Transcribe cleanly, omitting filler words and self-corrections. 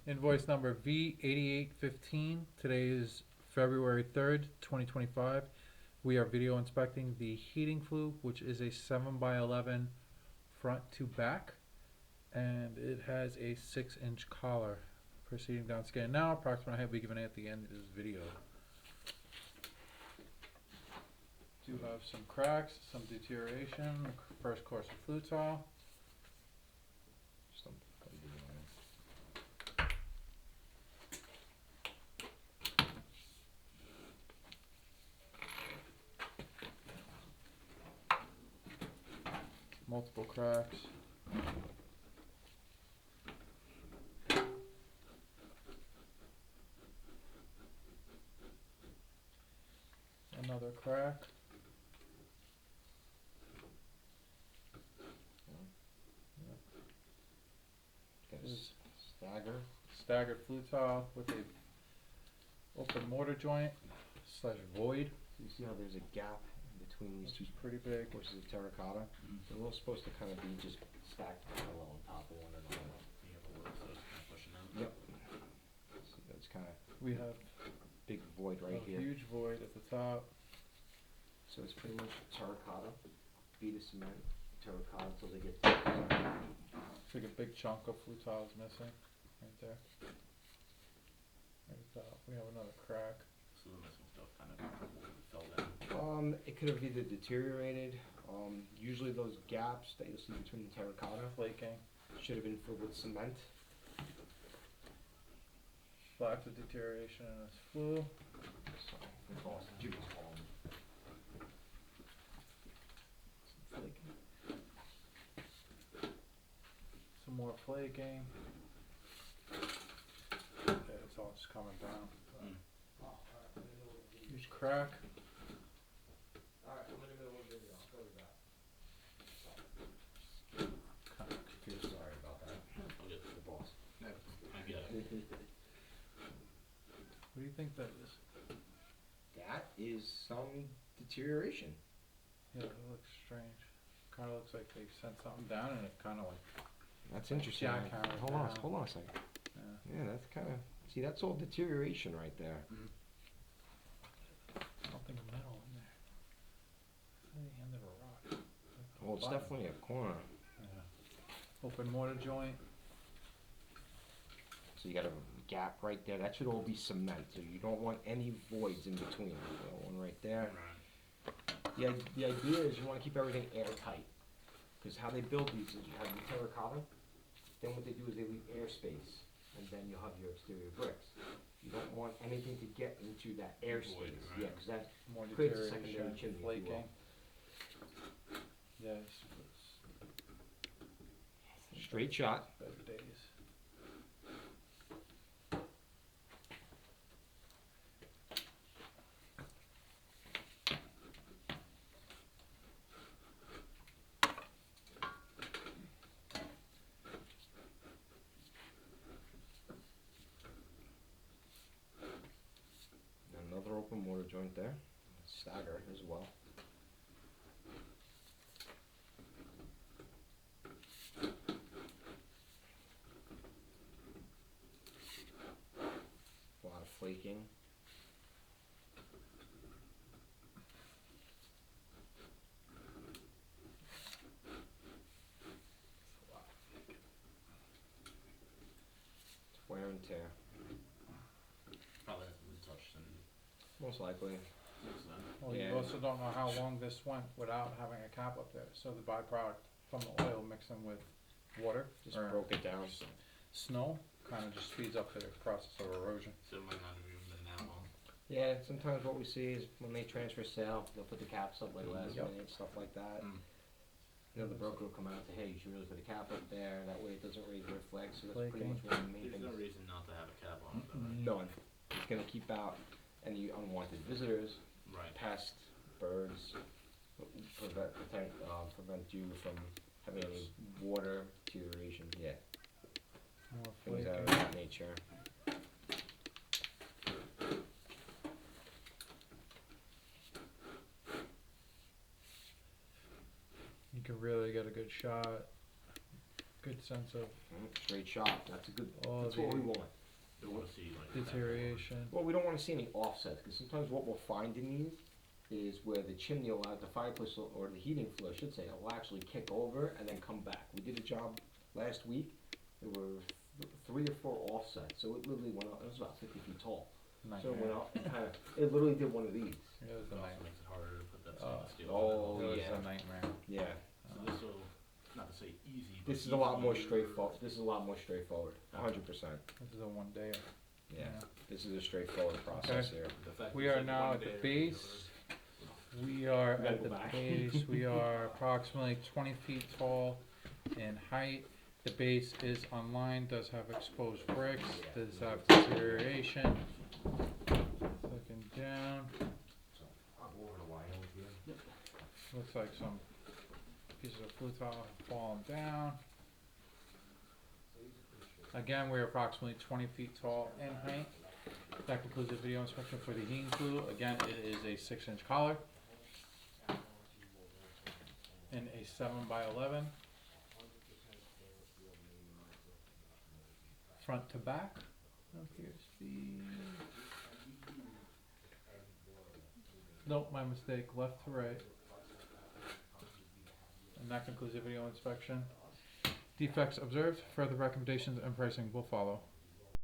Invoice number V8815. Today is February 3rd, 2025. We are video inspecting the heating flue, which is a 7x11 front to back, and it has a 6-inch collar. Proceeding down scan now. Approximate height will be given at the end of this video. Do have some cracks, some deterioration. First course of flue tile. Multiple cracks. Another crack. Is staggered flue tile with a open mortar joint / void. You see how there's a gap in between these two? Pretty big. Which is a terracotta. They're all supposed to kind of be just stacked parallel on top of one another. You have a work, so it's kind of pushing out. Yep. So that's kind of We have big void right a here. huge void at the top. So it's pretty much terracotta, beat of cement, terracotta until they get. Looks like a big chunk of flue tile is missing right there. Right at the top. We have another crack. So the missing stuff kind of fell down. It could have either deteriorated. Usually those gaps that you'll see between the terracotta Flaking. should have been filled with cement. Lots of deterioration in this flue. So, flaking. Some more flaking. Okay, it's all just coming down. Huge crack. Alright, I'm in the middle of a video. I'll cover that. Kind of confused. Sorry about that. I'll get The boss. I get it. What do you think that is? That is some deterioration. Yeah, it looks strange. Kind of looks like they sent something down and it kind of like, That's interesting. Jackhammer Hold down. on a second. yeah. Yeah, that's kind of, see, that's all deterioration right there. Something metal in there. It's like the end of a rock. Like a Well, it's button. definitely a corner. Yeah. Open mortar joint. So you got a gap right there. That should all be cement. So you don't want any voids in between. You got one right there. Right. The idea is you want to keep everything airtight. Because how they build these is you have the terracotta. Then what they do is they leave airspace. And then you'll have your exterior bricks. You don't want anything to get into that airspace. Void, right. Yeah, because that More creates a deterioration. secondary chimney, if you Flaking. will. Yes. Straight shot. Better days. Another open mortar joint there. Stagger as well. A lot of flaking. Wear and tear. Probably hasn't been touched in Most likely. since then. Well, Yeah. you also don't know how long this went without having a cap up there. So the byproduct from the oil mixing with water Just or broke it down. snow kind of just speeds up the process of erosion. So it might not have even been that long. Yeah, sometimes what we see is when they transfer sale, they'll put the caps up like last Yep. minute, stuff like that. Mm. You know, the broker will come out and say, hey, you should really put a cap up there, that way it doesn't raise red flags, so that's pretty Flaking. much one of the main There's no things. reason not to have a cap on it though, right? None. It's gonna keep out any unwanted visitors, Right. pests, birds, prevent you from having any water deterioration, yeah, More things flaking. of that nature. You can really get a good shot, good sense of Straight shot, that's a good, all that's the what we want. They wanna see like. that. deterioration. Well, we don't wanna see any offsets, cause sometimes what we'll find in these is where the chimney will, the fireplace will, or the heating flue, I should say, will actually kick over and then come back. We did a job last week, there were 3 or 4 offsets, so it literally went up, it was about 50 feet tall. So it went up and kinda, it literally did one of these. It was It a also nightmare. makes it harder to put that Oh. stainless steel. Oh, It was yeah. a nightmare. Yeah, So this will, not to say easy, but. this is a lot more easier- straightforward, this is a lot more straightforward, 100%. This is a one day. Yeah, this is a straightforward process here. The fact We you are said now one at the day, base. We are We gotta at go the back. base, we are approximately 20 feet tall in height. The base is online, does have exposed bricks, does have deterioration. Looking down, I'll go over to Wyoming here. looks like some pieces of flue tile have fallen down. Again, we're approximately 20 feet tall in height. That concludes the video inspection for the heating flue. Again, it is a 6-inch collar in a 7x11. Front to back. Oh, here's the. Nope, my mistake. Left to right. And that concludes the video inspection. Defects observed. Further recommendations and pricing will follow.